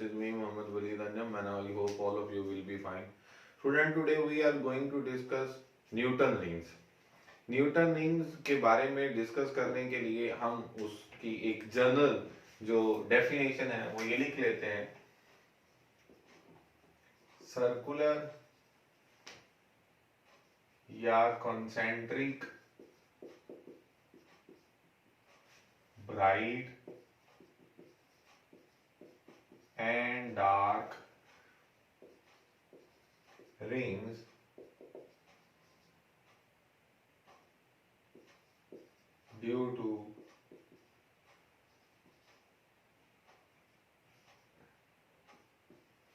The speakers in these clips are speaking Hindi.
This is me, Mohammad Waleed Anjam, and I hope all of you will be fine. Student, today we are going to discuss Newton rings. Newton rings के बारे में डिस्कस करने के लिए हम उसकी एक जनरल जो डेफिनेशन है वो ये लिख लेते हैं, सर्कुलर या concentric bright and dark rings due to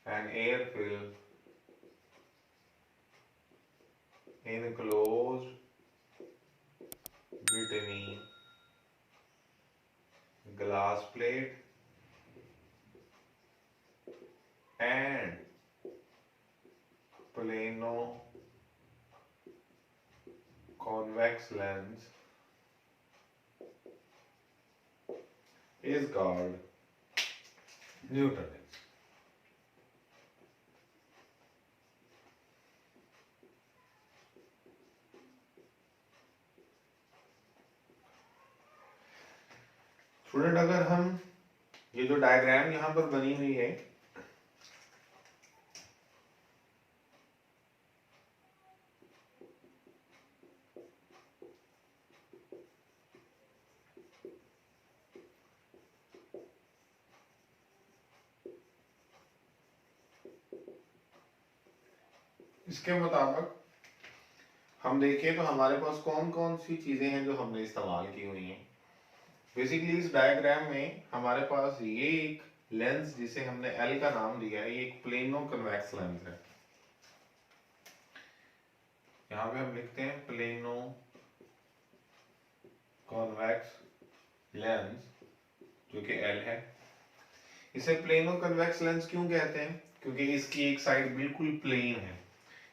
an air film enclosed between glass plate and plano convex lens is called Newton rings. Student, अगर हम ये जो डायग्राम यहां पर बनी हुई है इसके मुताबिक हम देखें तो हमारे पास कौन कौन सी चीजें हैं जो हमने इस्तेमाल की हुई हैं। बेसिकली इस डायग्राम में हमारे पास ये एक लेंस जिसे हमने एल का नाम दिया है, ये एक प्लेनो कन्वेक्स लेंस है। यहाँ पे हम लिखते हैं प्लेनो कॉन्वेक्स लेंस जो कि एल है। इसे प्लेनो कन्वेक्स लेंस क्यों कहते हैं? क्योंकि इसकी एक साइड बिल्कुल प्लेन है।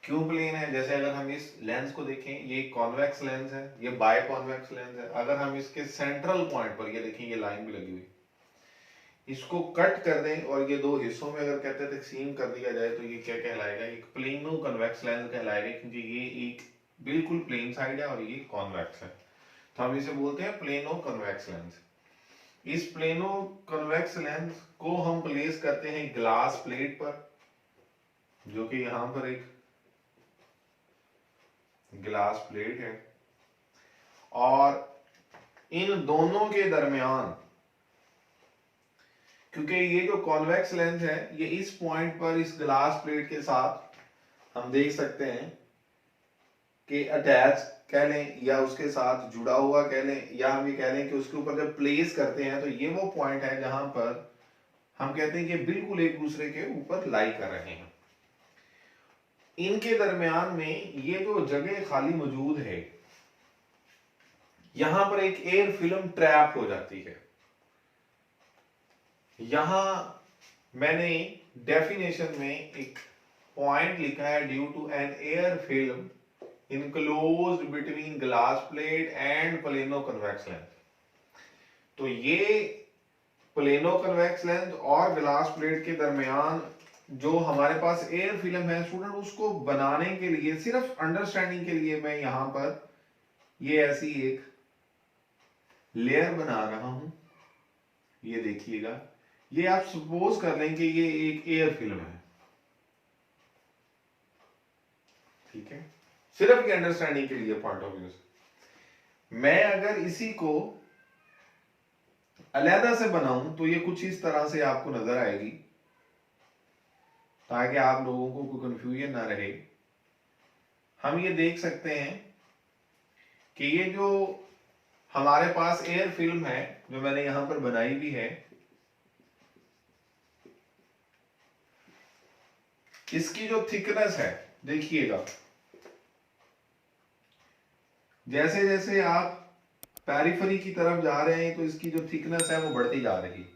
क्यों प्लेन है? जैसे अगर हम इस लेंस को देखें, ये कॉन्वेक्स लेंस है, ये बाय कॉन्वेक्स लेंस है। अगर हम इसके सेंट्रल पॉइंट पर, ये देखें ये लाइन भी लगी हुई, इसको कट कर दें और ये दो हिस्सों में अगर कहते हैं तकसीम कर दिया जाए तो ये क्या कहलाएगा? एक प्लेनो कन्वेक्स लेंस कहलाएगा, क्योंकि ये एक बिल्कुल प्लेन साइड है और ये कॉन्वेक्स है। तो हम इसे बोलते हैं प्लेनो कन्वेक्स लेंस। इस प्लेनो कन्वेक्स लेंस को हम प्लेस करते हैं ग्लास प्लेट पर, जो कि यहां पर एक ग्लास प्लेट है, और इन दोनों के दरमियान, क्योंकि ये जो कॉन्वेक्स लेंस है ये इस पॉइंट पर इस ग्लास प्लेट के साथ हम देख सकते हैं कि अटैच कह लें या उसके साथ जुड़ा हुआ कह लें, या हम ये कह लें कि उसके ऊपर जब प्लेस करते हैं तो ये वो पॉइंट है जहां पर हम कहते हैं कि बिल्कुल एक दूसरे के ऊपर लाई कर रहे हैं। इनके दरमियान में ये जो जगह खाली मौजूद है, यहां पर एक एयर फिल्म ट्रैप हो जाती है। यहां मैंने डेफिनेशन में एक पॉइंट लिखा है, due to an air film enclosed between glass plate and plano convex lens. तो ये प्लेनो कन्वेक्स लेंस और ग्लास प्लेट के दरमियान जो हमारे पास एयर फिल्म है, स्टूडेंट उसको बनाने के लिए, सिर्फ अंडरस्टैंडिंग के लिए मैं यहां पर ये ऐसी एक लेयर बना रहा हूं। ये देखिएगा, ये आप सपोज कर लें कि ये एक एयर फिल्म है, ठीक है, सिर्फ ये अंडरस्टैंडिंग के लिए पॉइंट ऑफ व्यू से। मैं अगर इसी को अलहदा से बनाऊं तो ये कुछ इस तरह से आपको नजर आएगी, ताकि आप लोगों को कोई कंफ्यूजन ना रहे। हम ये देख सकते हैं कि ये जो हमारे पास एयर फिल्म है जो मैंने यहां पर बनाई भी है, इसकी जो थिकनेस है देखिएगा, जैसे जैसे आप पेरिफेरी की तरफ जा रहे हैं तो इसकी जो थिकनेस है वो बढ़ती जा रही है,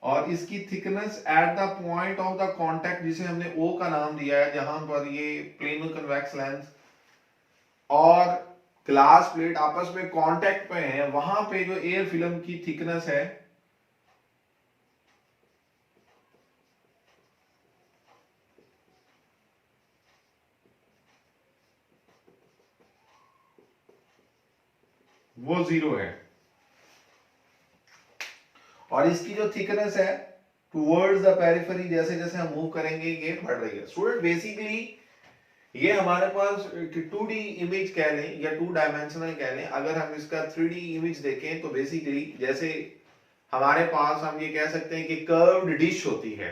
और इसकी thickness at the point of the contact, जिसे हमने ओ का नाम दिया है, जहां पर ये प्लेनो कन्वेक्स लेंस और ग्लास प्लेट आपस में कांटेक्ट पे हैं, वहां पे जो एयर फिल्म की थिकनेस है वो 0 है, और इसकी जो थिकनेस है टुवर्ड्स द पेरिफेरी, जैसे जैसे हम मूव करेंगे ये बढ़ रही है। स्टूडेंट बेसिकली ये हमारे पास 2D इमेज कह लें या 2 डायमेंशनल कह लें। अगर हम इसका 3D इमेज देखें तो बेसिकली जैसे हमारे पास हम ये कह सकते हैं कि कर्व्ड डिश होती है।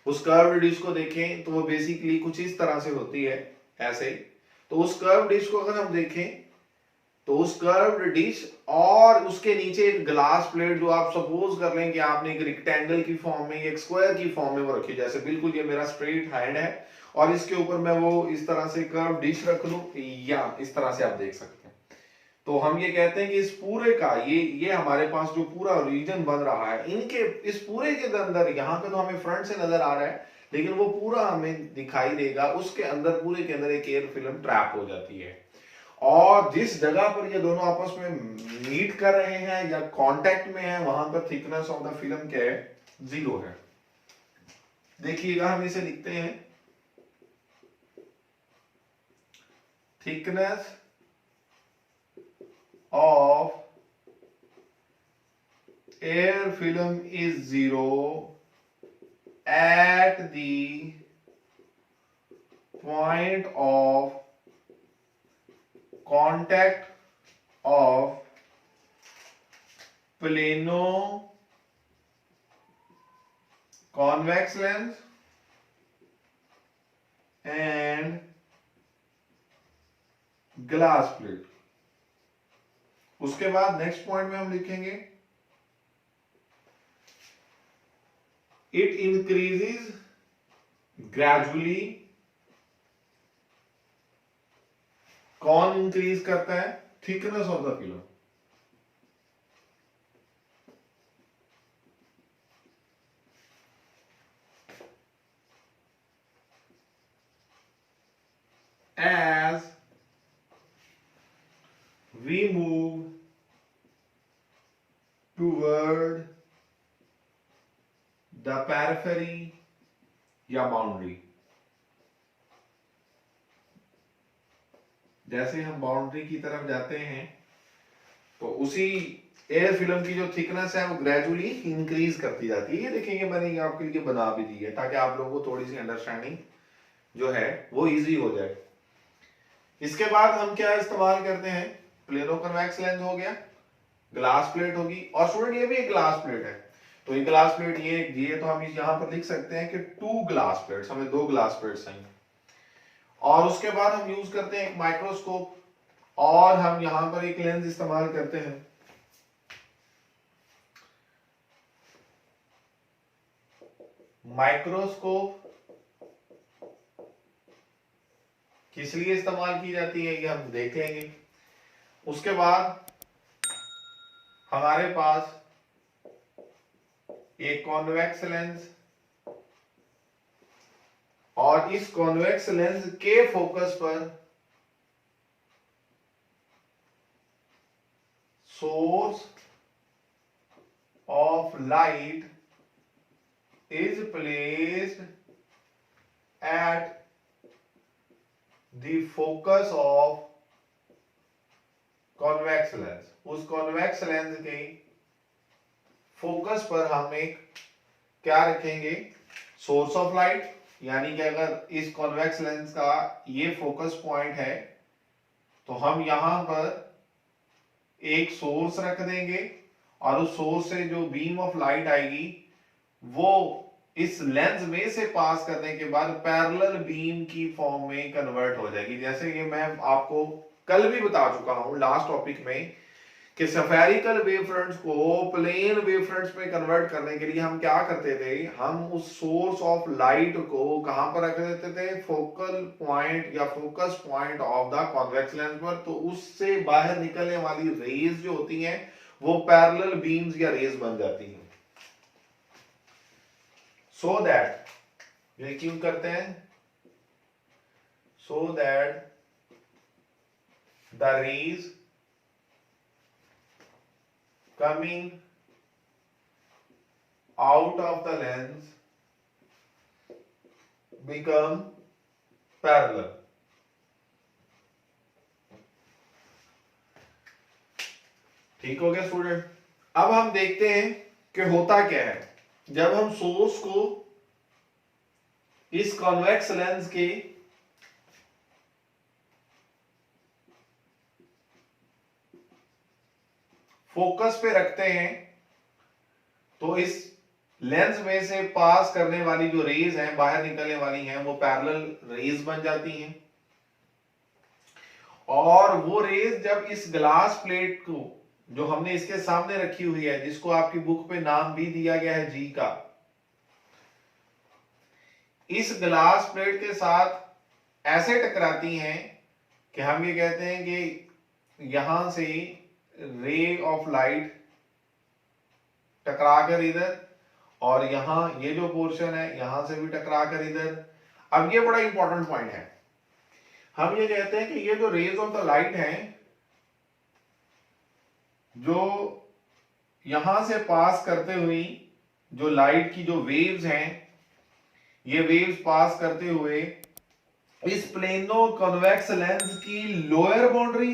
उस कर्व्ड डिश को देखें तो वो बेसिकली कुछ इस तरह से होती है, ऐसे। तो उस कर्व्ड डिश को अगर हम देखें तो उस कर्व्ड डिश और उसके नीचे एक ग्लास प्लेट, जो आप सपोज कर लें कि आपने एक रेक्टेंगल की फॉर्म में, एक स्क्वायर की फॉर्म में वो रखी, जैसे बिल्कुल ये मेरा स्ट्रेट हैंड है और इसके ऊपर मैं वो इस तरह से कर्व डिश रख दूं, या इस तरह से आप देख सकते हैं। तो हम ये कहते हैं कि इस पूरे का ये हमारे पास जो पूरा रीजन बन रहा है, इनके इस पूरे के अंदर, यहाँ पे तो हमें फ्रंट से नजर आ रहा है लेकिन वो पूरा हमें दिखाई देगा, उसके अंदर पूरे के अंदर एक एयर फिल्म ट्रैप हो जाती है। और जिस जगह पर ये दोनों आपस में मीट कर रहे हैं या कांटेक्ट में है, वहां पर थिकनेस ऑफ द फिल्म क्या है, 0 है। देखिएगा हम इसे लिखते हैं, thickness of air film is 0 at the point of contact of plano convex lens and glass plate। उसके बाद नेक्स्ट पॉइंट में हम लिखेंगे इट इंक्रीजेस ग्रेजुअली। कौन इंक्रीज करता है, thickness of the film. as we move toward the periphery या बाउंड्री। जैसे हम बाउंड्री की तरफ जाते हैं तो उसी एयर फिल्म की जो थिकनेस है वो ग्रेजुअली इंक्रीज करती जाती है। ये देखेंगे मैंने ये आपके लिए बना भी दी है ताकि आप लोगों को थोड़ी सी अंडरस्टैंडिंग जो है वो इजी हो जाए। इसके बाद हम क्या इस्तेमाल करते हैं, प्लेनो कन्वेक्स लेंस हो गया, ग्लास प्लेट होगी, और स्टूडेंट ये भी एक ग्लास प्लेट है। तो ये ग्लास प्लेट ये तो हम यहां पर लिख सकते हैं कि 2 ग्लास प्लेट्स, हमें 2 ग्लास प्लेट्स हैं। और उसके बाद हम यूज करते हैं एक माइक्रोस्कोप, और हम यहां पर एक लेंस इस्तेमाल करते हैं। माइक्रोस्कोप किस लिए इस्तेमाल की जाती है ये हम देख लेंगे। उसके बाद हमारे पास एक कॉन्वेक्स लेंस, और इस कॉन्वेक्स लेंस के फोकस पर source of light is placed at the focus of convex lens। उस convex lens के फोकस पर हम एक क्या रखेंगे, सोर्स ऑफ लाइट। यानी कि अगर इस कॉन्वेक्स लेंस का ये फोकस पॉइंट है तो हम यहां पर एक सोर्स रख देंगे, और उस सोर्स से जो बीम ऑफ लाइट आएगी वो इस लेंस में से पास करने के बाद पैरेलल बीम की फॉर्म में कन्वर्ट हो जाएगी। जैसे कि मैं आपको कल भी बता चुका हूं लास्ट टॉपिक में कि स्फेरिकल वेव फ्रंट्स को प्लेन वेव फ्रंट्स में कन्वर्ट करने के लिए हम क्या करते थे, हम उस सोर्स ऑफ लाइट को कहां पर रख देते थे, फोकल पॉइंट या focus point of the convex lens पर। तो उससे बाहर निकलने वाली रेज जो होती हैं वो पैरेलल बीम्स या रेज बन जाती हैं। सो दैट, ये क्यों करते हैं, so that the rays coming out of the lens become parallel। ठीक हो गया स्टूडेंट। अब हम देखते हैं कि होता क्या है जब हम सोर्स को इस कॉन्वेक्स लेंस के फोकस पे रखते हैं तो इस लेंस में से पास करने वाली जो रेज हैं, बाहर निकलने वाली हैं, वो पैरेलल रेज बन जाती हैं। और वो रेज जब इस ग्लास प्लेट को जो हमने इसके सामने रखी हुई है, जिसको आपकी बुक पे नाम भी दिया गया है जी का, इस ग्लास प्लेट के साथ ऐसे टकराती हैं कि हम ये कहते हैं कि यहां से रे ऑफ लाइट टकरा कर इधर, और यहां ये जो पोर्शन है यहां से भी टकरा कर इधर। अब ये बड़ा इंपॉर्टेंट पॉइंट है, हम ये कहते हैं कि ये जो रेज ऑफ द लाइट हैं जो यहां से पास करते हुए, जो लाइट की जो वेव्स हैं, ये वेव्स पास करते हुए इस प्लेनो कॉन्वेक्स लेंस की lower boundary,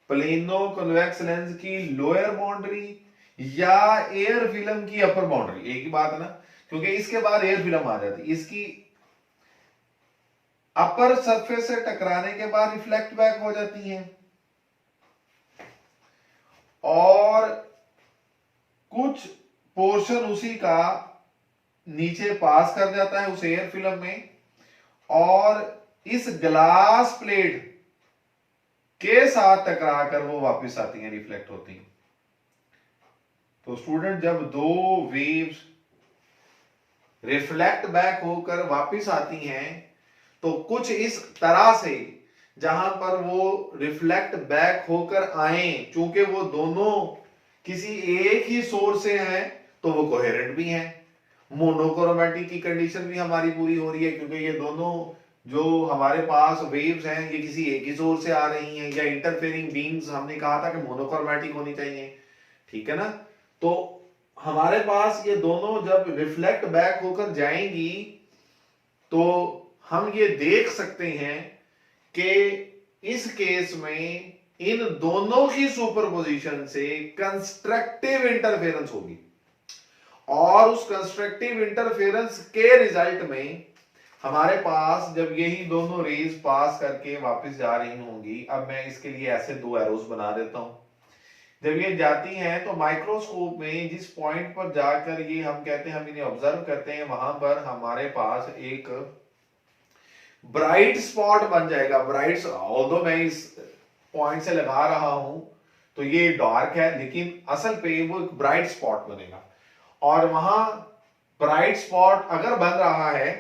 plano convex lens की लोअर बाउंड्री या एयर फिल्म की अपर बाउंड्री, एक ही बात है ना, क्योंकि इसके बाद एयर फिल्म आ जाती है, इसकी अपर सरफेस से टकराने के बाद रिफ्लेक्ट बैक हो जाती है और कुछ पोर्शन उसी का नीचे पास कर जाता है उस एयर फिल्म में, और इस ग्लास प्लेट के साथ टकराकर वो वापस आती हैं, रिफ्लेक्ट होती हैं। तो स्टूडेंट जब दो वेव्स रिफ्लेक्ट बैक होकर वापस आती हैं तो कुछ इस तरह से, जहां पर वो रिफ्लेक्ट बैक होकर आए, चूंकि वो दोनों किसी एक ही सोर्स से हैं तो वो कोहेरेंट भी हैं, मोनोक्रोमेटिक की कंडीशन भी हमारी पूरी हो रही है, क्योंकि ये दोनों जो हमारे पास वेव्स हैं ये किसी एक ही सोर्स से आ रही हैं, या इंटरफेयरिंग बीम्स हमने कहा था कि मोनोक्रोमेटिक होनी चाहिए, ठीक है ना। तो हमारे पास ये दोनों जब रिफ्लेक्ट बैक होकर जाएंगी तो हम ये देख सकते हैं कि इस केस में इन दोनों की सुपरपोजिशन से कंस्ट्रक्टिव इंटरफेरेंस होगी, और उस कंस्ट्रक्टिव इंटरफेरेंस के रिजल्ट में हमारे पास जब यही दोनों रेज पास करके वापस जा रही होंगी, अब मैं इसके लिए ऐसे दो एरोस बना देता हूं, जब ये जाती हैं तो माइक्रोस्कोप में जिस पॉइंट पर जाकर ये हम कहते हैं, हम इन्हें ऑब्जर्व करते हैं, वहां पर हमारे पास एक ब्राइट स्पॉट बन जाएगा। ब्राइट, ऑल्दो मैं इस पॉइंट से लगा रहा हूं तो ये डार्क है, लेकिन असल पे वो एक ब्राइट स्पॉट बनेगा, और वहां ब्राइट स्पॉट अगर बन रहा है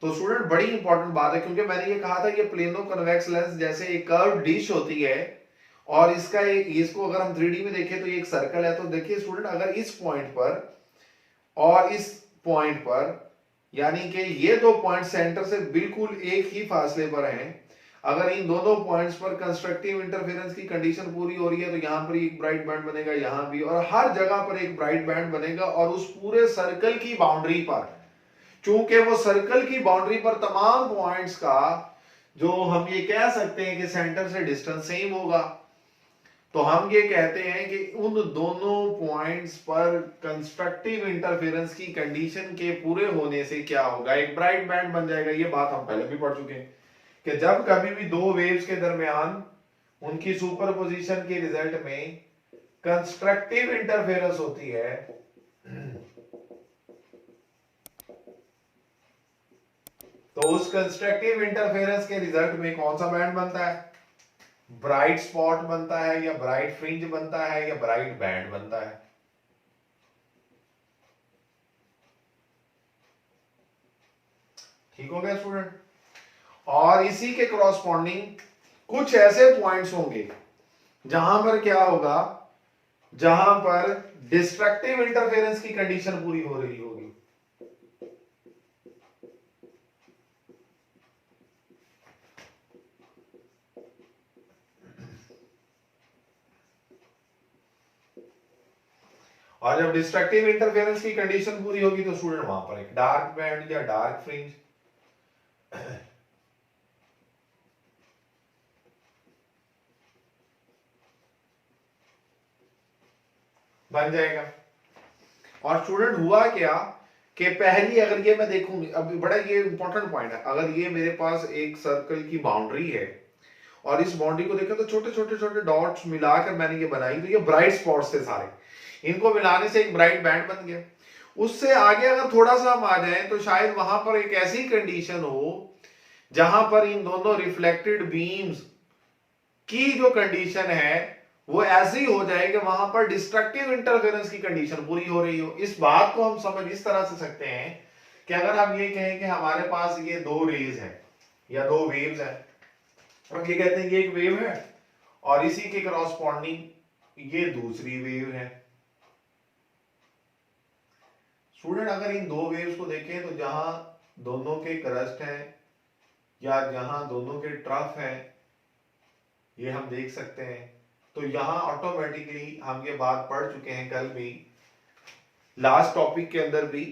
तो स्टूडेंट बड़ी इंपॉर्टेंट बात है, क्योंकि मैंने ये कहा था कि प्लेनो कन्वेक्स लेंस जैसे एक कर्व डिश होती है, और इसका एक, इसको अगर हम 3D में देखें तो ये एक सर्कल है। तो देखिए स्टूडेंट, अगर इस पॉइंट पर और इस पॉइंट पर, यानी कि ये दो पॉइंट सेंटर से बिल्कुल एक ही फासले पर हैं, अगर इन दोनों पॉइंट्स पर कंस्ट्रक्टिव इंटरफेरेंस की कंडीशन पूरी हो रही है तो यहां पर एक ब्राइट बैंड बनेगा, यहां भी, और हर जगह पर एक ब्राइट बैंड बनेगा, और उस पूरे सर्कल की बाउंड्री पर, चूंकि वो सर्कल की बाउंड्री पर तमाम पॉइंट्स का जो हम ये कह सकते हैं कि सेंटर से डिस्टेंस सेम होगा, तो हम ये कहते हैं कि उन दोनों पॉइंट्स पर कंस्ट्रक्टिव इंटरफेरेंस की कंडीशन के पूरे होने से क्या होगा, एक ब्राइट बैंड बन जाएगा। ये बात हम पहले भी पढ़ चुके हैं कि जब कभी भी दो वेव्स के दरमियान उनकी सुपरपोजिशन के रिजल्ट में कंस्ट्रक्टिव इंटरफेरेंस होती है तो उस कंस्ट्रक्टिव इंटरफेरेंस के रिजल्ट में कौन सा बैंड बनता है, ब्राइट स्पॉट बनता है, या ब्राइट फ्रिंज बनता है, या ब्राइट बैंड बनता है। ठीक हो गया स्टूडेंट। और इसी के कॉरस्पॉन्डिंग कुछ ऐसे पॉइंट्स होंगे जहां पर क्या होगा, जहां पर डिस्ट्रक्टिव इंटरफेरेंस की कंडीशन पूरी हो रही होगी, और जब डिस्ट्रक्टिव इंटरफेरेंस की कंडीशन पूरी होगी तो स्टूडेंट वहां पर एक डार्क बैंड या डार्क फ्रिंज। बन जाएगा। और स्टूडेंट हुआ क्या कि पहली अगर ये मैं देखूंगी, अब बड़ा ये इंपॉर्टेंट पॉइंट है, अगर ये मेरे पास एक सर्कल की बाउंड्री है और इस बाउंड्री को देखा तो छोटे छोटे छोटे डॉट्स मिलाकर मैंने ये बनाई, तो ये ब्राइट स्पॉट्स थे सारे, इनको मिलाने से एक ब्राइट बैंड बन गया। उससे आगे अगर थोड़ा सा हम आ जाए तो शायद वहां पर एक ऐसी कंडीशन हो जहां पर इन दोनों रिफ्लेक्टेड बीम्स की जो कंडीशन है वो ऐसी हो जाए कि वहां पर डिस्ट्रक्टिव इंटरफेरेंस की कंडीशन पूरी हो रही हो। इस बात को हम समझ इस तरह से सकते हैं कि अगर हम ये कहें कि हमारे पास ये दो रेज है या दो वेव्स है, और ये कहते हैं कि एक वेव है और इसी के करॉस्पॉन्डिंग ये दूसरी वेव है। स्टूडेंट अगर इन दो वेव्स को देखें तो जहां दोनों के क्रस्ट है या जहां दोनों के ट्रफ है, ये हम देख सकते हैं। तो यहां ऑटोमेटिकली हम ये बात पढ़ चुके हैं कल भी, लास्ट टॉपिक के अंदर भी,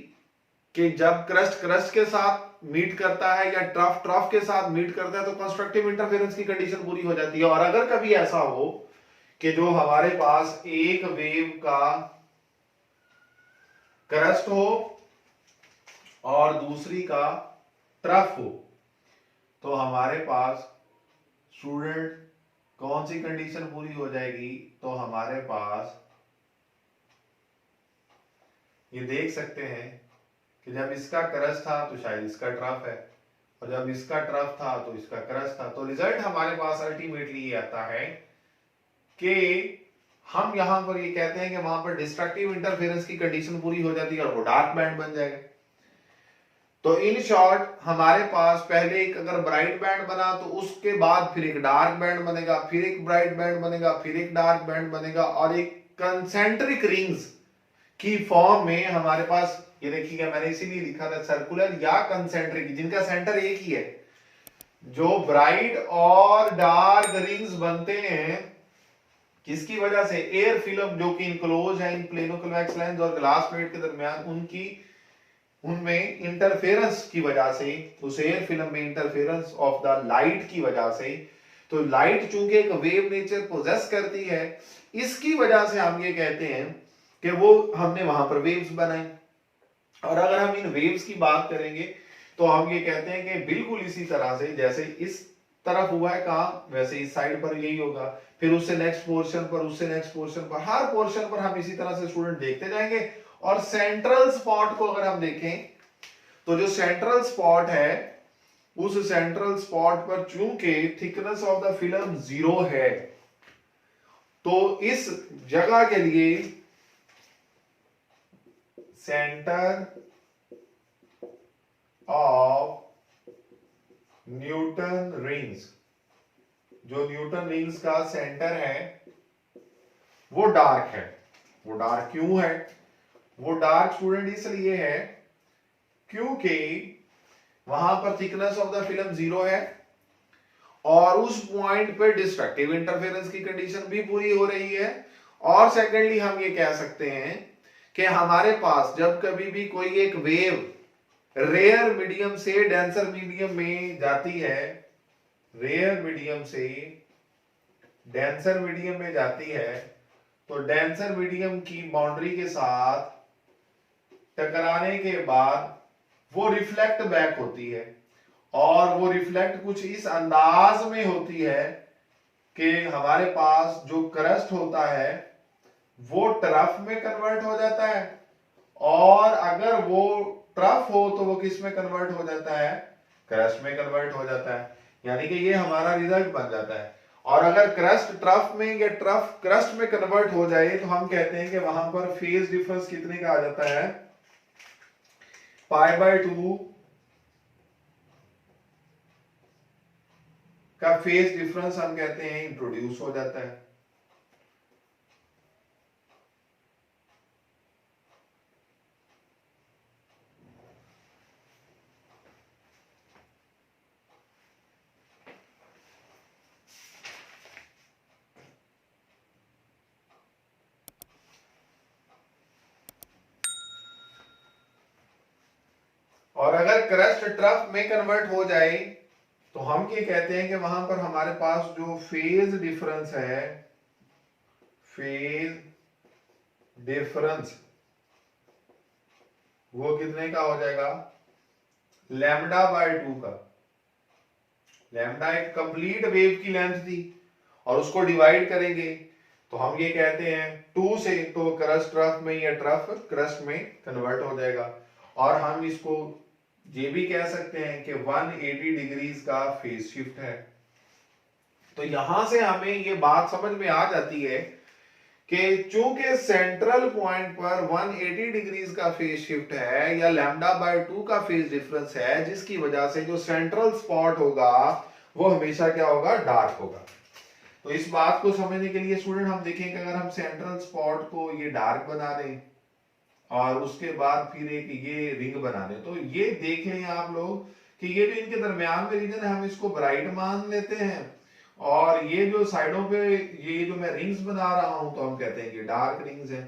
कि जब क्रस्ट क्रस्ट के साथ मीट करता है या ट्रफ ट्रफ के साथ मीट करता है तो कंस्ट्रक्टिव इंटरफेरेंस की कंडीशन पूरी हो जाती है। और अगर कभी ऐसा हो कि जो हमारे पास एक वेव का क्रस्ट हो और दूसरी का ट्रफ हो, तो हमारे पास स्टूडेंट कौन सी कंडीशन पूरी हो जाएगी? तो हमारे पास ये देख सकते हैं कि जब इसका क्रस्ट था तो शायद इसका ट्रफ है, और जब इसका ट्रफ था तो इसका क्रस्ट था। तो रिजल्ट हमारे पास अल्टीमेटली ये आता है कि हम यहां पर ये कहते हैं कि वहां पर डिस्ट्रक्टिव इंटरफेरेंस की कंडीशन पूरी हो जाती है और वो डार्क बैंड बन जाएगा। तो इन शॉर्ट हमारे पास पहले एक अगर ब्राइट बैंड बना तो उसके बाद फिर एक डार्क बैंड बनेगा, फिर एक ब्राइट बैंड बनेगा, फिर एक डार्क बैंड बनेगा, और एक कंसेंट्रिक रिंग्स की फॉर्म में हमारे पास, ये देखिएगा मैंने इसीलिए लिखा था सर्कुलर या कंसेंट्रिक, जिनका सेंटर एक ही है। जो ब्राइट और डार्क रिंग्स बनते हैं किसकी वजह से? एयर फिल्म जो कि इनक्लोज है इन प्लेनो कन्वेक्स लेंस और ग्लास प्लेट के दरमियान, उनमें इंटरफेरेंस की वजह से, उस एयर फिल्म में इंटरफेरेंस ऑफ द लाइट की वजह से, तो लाइट चूंकि एक वेव नेचर पोजेस करती है, इसकी वजह से हम ये कहते हैं कि वो हमने वहां पर वेव्स बनाई। और अगर हम इन वेव्स की बात करेंगे तो हम ये कहते हैं कि बिल्कुल इसी तरह से जैसे इस तरफ हुआ है काम, वैसे इस साइड पर यही होगा, फिर उससे नेक्स्ट पोर्शन पर, उससे नेक्स्ट पोर्शन पर, हर पोर्शन पर हम इसी तरह से स्टूडेंट देखते जाएंगे। और सेंट्रल स्पॉट को अगर हम देखें तो जो सेंट्रल स्पॉट है, उस सेंट्रल स्पॉट पर चूंकि थिकनेस ऑफ द फिल्म 0 है, तो इस जगह के लिए सेंटर ऑफ न्यूटन रिंग्स, जो न्यूटन रिंग्स का सेंटर है वो डार्क है। वो डार्क क्यों है? वो डार्क स्टूडेंट इसलिए है क्योंकि वहां पर थिकनेस ऑफ द फिल्म 0 है और उस पॉइंट पे डिस्ट्रक्टिव इंटरफेरेंस की कंडीशन भी पूरी हो रही है। और सेकेंडली हम ये कह सकते हैं कि हमारे पास जब कभी भी कोई एक वेव रेयर मीडियम से डेंसर मीडियम में जाती है, रेयर मीडियम से डेंसर मीडियम में जाती है, तो डेंसर मीडियम की बाउंड्री के साथ टकराने के बाद वो रिफ्लेक्ट बैक होती है, और वो रिफ्लेक्ट कुछ इस अंदाज में होती है कि हमारे पास जो क्रस्ट होता है वो ट्रफ में कन्वर्ट हो जाता है, और अगर वो ट्रफ हो तो वो किस में कन्वर्ट हो जाता है? क्रस्ट में कन्वर्ट हो जाता है। यानी कि ये हमारा रिजल्ट बन जाता है। और अगर क्रस्ट ट्रफ में या ट्रफ क्रस्ट में कन्वर्ट हो जाए तो हम कहते हैं कि वहां पर फेज डिफरेंस कितने का आ जाता है? π/2 का फेज डिफरेंस हम कहते हैं इंट्रोड्यूस हो जाता है। और अगर क्रस्ट ट्रफ में कन्वर्ट हो जाए तो हम ये कहते हैं कि वहां पर हमारे पास जो फेज डिफरेंस है, फेज डिफरेंस वो कितने का हो जाएगा, लैम्डा बाय 2 का। लैम्डा एक कंप्लीट वेव की लेंथ थी और उसको डिवाइड करेंगे तो हम ये कहते हैं 2 से, तो क्रस्ट ट्रफ में या ट्रफ क्रस्ट में कन्वर्ट हो जाएगा। और हम इसको ये भी कह सकते हैं कि 180 डिग्रीज का फेज शिफ्ट है। तो यहां से हमें ये बात समझ में आ जाती है कि चूंकि सेंट्रल पॉइंट पर 180 डिग्रीज का फेज शिफ्ट है या लैम्डा बाय 2 का फेज डिफरेंस है, जिसकी वजह से जो सेंट्रल स्पॉट होगा वो हमेशा क्या होगा, डार्क होगा। तो इस बात को समझने के लिए स्टूडेंट हम देखें कि अगर हम सेंट्रल स्पॉट को ये डार्क बना दें और उसके बाद फिर एक ये रिंग बना दें, तो ये देख लें आप लोग कि ये जो इनके दरमियान में रीजन है हम इसको ब्राइट मान लेते हैं, और ये जो साइडों पे ये जो मैं रिंग्स बना रहा हूं तो हम कहते हैं कि डार्क रिंग्स हैं।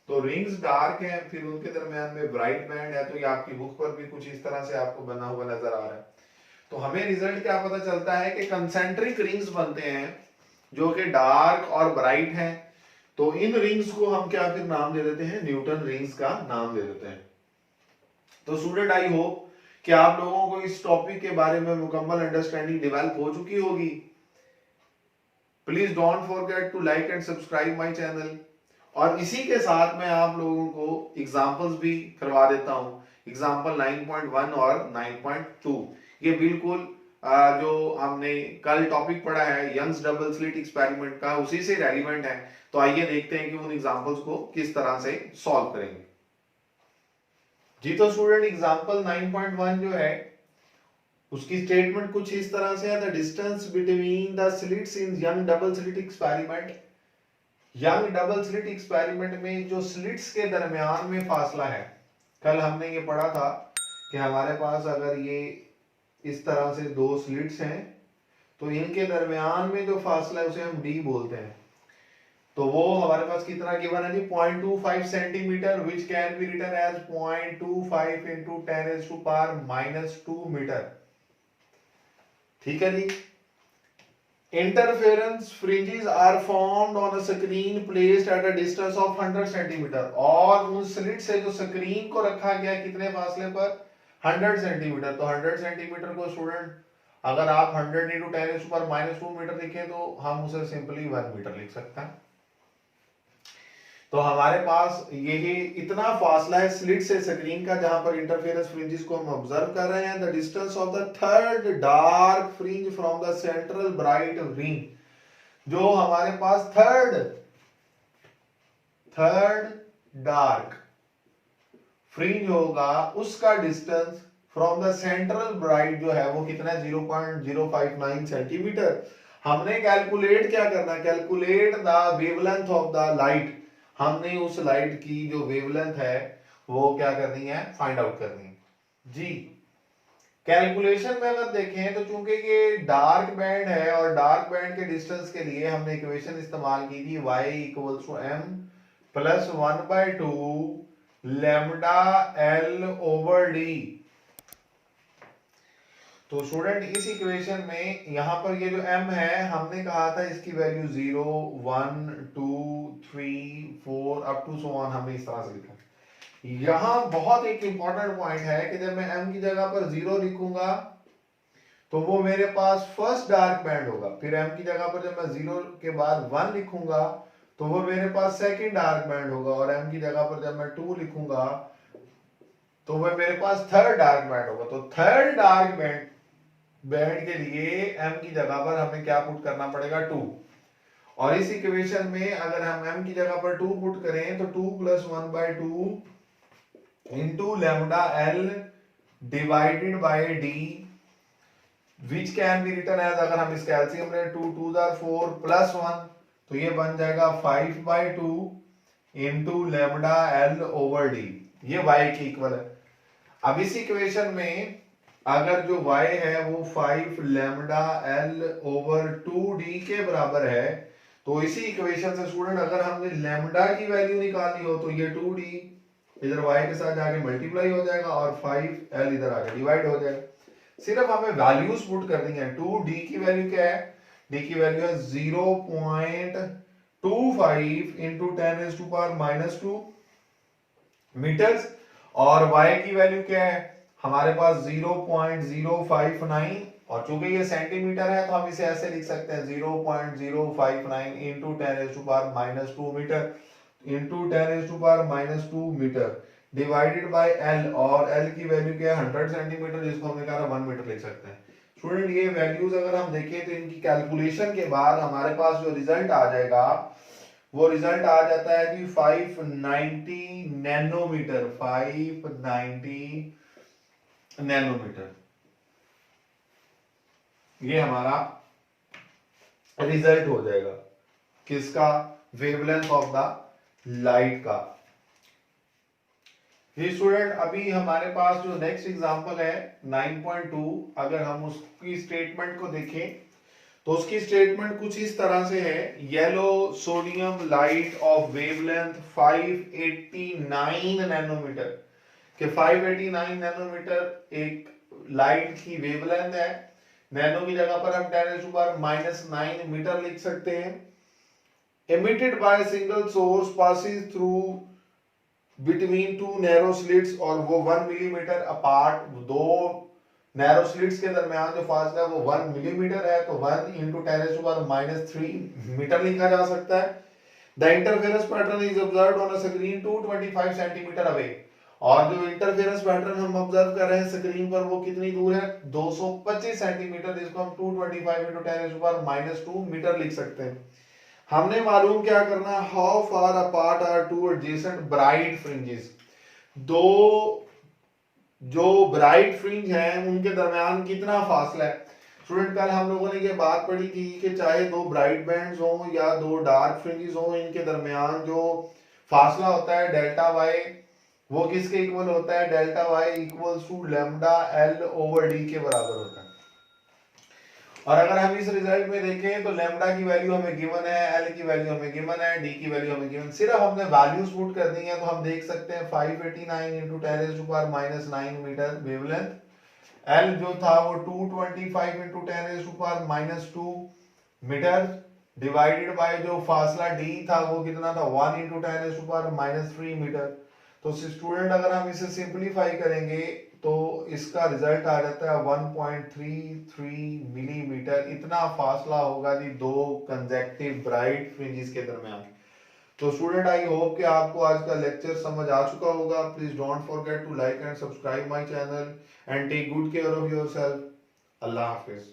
तो रिंग्स डार्क हैं, फिर उनके दरमियान में ब्राइट बैंड है। तो ये आपकी बुक पर भी कुछ इस तरह से आपको बना हुआ नजर आ रहा है। तो हमें रिजल्ट क्या पता चलता है कि कंसेंट्रिक रिंग्स बनते हैं जो कि डार्क और ब्राइट हैं। तो इन रिंग्स को हम क्या फिर नाम दे देते हैं, न्यूटन रिंग्स का नाम दे देते हैं। तो स्टूडेंट आई होप कि आप लोगों को इस टॉपिक के बारे में मुकम्मल अंडरस्टैंडिंग डेवलप हो चुकी होगी। Please don't forget to like and subscribe my channel. और इसी के साथ मैं आप लोगों को एग्जांपल्स भी करवा देता हूं, एग्जांपल 9.1 और 9.2। ये बिल्कुल जो हमने कल टॉपिक पढ़ा है यंग्स डबल स्लिट एक्सपेरिमेंट का, उसी से रेलिवेंट है। तो आइए देखते हैं कि उन एग्जांपल्स को किस तरह से सॉल्व करेंगे। जी तो स्टूडेंट एग्जांपल 9.1 जो है उसकी स्टेटमेंट कुछ इस तरह से है, the distance between the slits in young double slit experiment. Young double slit experiment में जो स्लिट्स के दरमियान में फासला है, कल हमने ये पढ़ा था कि हमारे पास अगर ये इस तरह से दो स्लिट्स हैं तो इनके दरमियान में जो फासला है उसे हम डी बोलते हैं। तो वो हमारे पास कितना गिवन है जी, 0.25 centimetre, which can be written as 0.25 into 10⁻⁻² metre. ठीक है जी। Interference fringes are formed on a screen placed at a distance of 100 centimetre. और उन स्लिट से जो स्क्रीन को रखा गया कितने फासले पर, 100 सेंटीमीटर। तो 100 सेंटीमीटर को स्टूडेंट अगर आप 100 इंटू 10⁻⁻² मीटर लिखें तो हम उसे सिंपली 1 मीटर लिख सकते हैं। तो हमारे पास यही इतना फासला है स्लिट से स्क्रीन का जहां पर इंटरफेरेंस फ्रिंजेस को हम ऑब्जर्व कर रहे हैं। The distance of the third dark fringe from the central bright ring, जो हमारे पास थर्ड डार्क फ्रिंज होगा उसका distance from the central bright जो है वो कितना है, 0.059 सेंटीमीटर। हमने कैलकुलेट क्या करना, calculate the wavelength of the light. हमने उस लाइट की जो वेवलेंथ है वो क्या करनी है, फाइंड आउट करनी है जी। कैलकुलेशन में अगर देखें तो चूंकि ये डार्क बैंड है और डार्क बैंड के डिस्टेंस के लिए हमने इक्वेशन इस्तेमाल की थी y = m + 1/2 lambda l over d। तो स्टूडेंट इस इक्वेशन में यहां पर ये जो m है हमने कहा था इसकी value 0 1 2 3 4 up to so on, हमने इस तरह से लिखा। यहां बहुत एक इंपॉर्टेंट पॉइंट है कि जब मैं m की जगह पर 0 लिखूंगा तो वो मेरे पास फर्स्ट डार्क बैंड होगा। फिर m की जगह पर जब मैं 0 के बाद 1 लिखूंगा तो वो मेरे पास सेकंड डार्क बैंड होगा। और m की जगह पर जब मैं 2 लिखूंगा तो वो मेरे पास थर्ड डार्क बैंड होगा। तो थर्ड डार्क बैंड के लिए m की जगह पर हमें क्या पुट करना पड़ेगा, 2। और इस इक्वेशन में अगर हम m की जगह पर 2 पुट करें तो 2 + 1/2 into lambda l divided by d, which can be written as, अगर हम इस कैल्शियम में 2 2 4 + 1 तो ये बन जाएगा 5/2 into lambda l over d। ये y की इक्वल है। अब इस इक्वेशन में अगर जो y है वो 5 लैम्डा l ओवर 2d के बराबर है, तो इसी इक्वेशन से स्टूडेंट अगर हमने लैम्डा की वैल्यू निकालनी हो तो ये 2d इधर y के साथ जाके मल्टीप्लाई हो जाएगा और 5l इधर आके डिवाइड हो जाएगा। सिर्फ हमें वैल्यूज पुट करनी है। 2d की वैल्यू क्या है, d की वैल्यू है 25 इंटू 10⁻⁻² मीटर्स, और y की वैल्यू क्या है हमारे पास 0.059, और चूंकि ये सेंटीमीटर है तो हम इसे ऐसे लिख सकते हैं 0.059 into 10⁻⁻² metre into 10⁻⁻² metre divided by l, और l की वैल्यू क्या है 100 सेंटीमीटर, जिसको हमने कहा 1 मीटर लिख सकते हैं। स्टूडेंट ये वैल्यूज अगर हम देखें तो इनकी कैलकुलेशन के बाद हमारे पास जो रिजल्ट आ जाएगा वो रिजल्ट आ जाता है कि 590 नैनोमीटर, 590 नैनोमीटर ये हमारा रिजल्ट हो जाएगा किसका, वेवलेंथ ऑफ द लाइट का। ये स्टूडेंट अभी हमारे पास जो नेक्स्ट एग्जांपल है 9.2, अगर हम उसकी स्टेटमेंट को देखें तो उसकी स्टेटमेंट कुछ इस तरह से है, yellow sodium light of wavelength 589 nanometre, कि 589 नैनोमीटर एक लाइट की वेवलेंथ है, नैनो की जगह पर हम 10⁻⁻9 मीटर लिख सकते हैं। emitted by a single source passes through between two narrow slits, और वो 1 मिलीमीटर अपार्ट, दो नैरो स्लिट्स के दरमियान जो फासला है वो 1 मिलीमीटर है, तो 1 इंटू 10⁻³ मीटर लिखा जा सकता है। The interference pattern is observed on a screen 225 centimetre away, और जो इंटरफेरेंस पैटर्न हम ऑब्जर्व कर रहे हैं स्क्रीन पर वो कितनी दूर है 225 सेंटीमीटर, जिसको हम 225 इंटू 10⁻⁻² मीटर लिख सकते हैं। हमने मालूम क्या करना, how far apart are two adjacent bright fringes, दो जो ब्राइट फ्रिंज है उनके दरमियान कितना फासला है। स्टूडेंट कल हम लोगों ने ये बात पढ़ी थी कि चाहे दो ब्राइट बैंड्स हो या दो डार्क फ्रिंजेस हो, इनके दरमियान जो फासला होता है डेल्टा वाई, वो किसके इक्वल होता है, delta Y equals to lambda L over D के बराबर होता है। और अगर हम इस रिजल्ट में देखें तो लैम्डा की वैल्यू हमें गिवन है, एल की वैल्यू हमें गिवन है, डी की वैल्यू हमें गिवन, सिर्फ हमने वैल्यूज पुट कर दी है, तो हम देख सकते हैं 589 इंटू 10⁻⁻9 मीटर वेवलेंथ, एल जो था वो 225 इंटू 10⁻⁻² मीटर डिवाइडेड बाय जो फासला डी था वो कितना था 1 इंटू 10⁻³ मीटर। तो स्टूडेंट अगर हम इसे सिंपलीफाई करेंगे तो इसका रिजल्ट आ जाता है 1.33 मिलीमीटर, इतना फासला होगा जी दो कंसेक्टिव ब्राइट फ्रिंजेस के दरमियान। तो स्टूडेंट आई होप कि आपको आज का लेक्चर समझ आ चुका होगा। Please don't forget to like and subscribe my channel and take good care of yourself. अल्लाह हाफिज।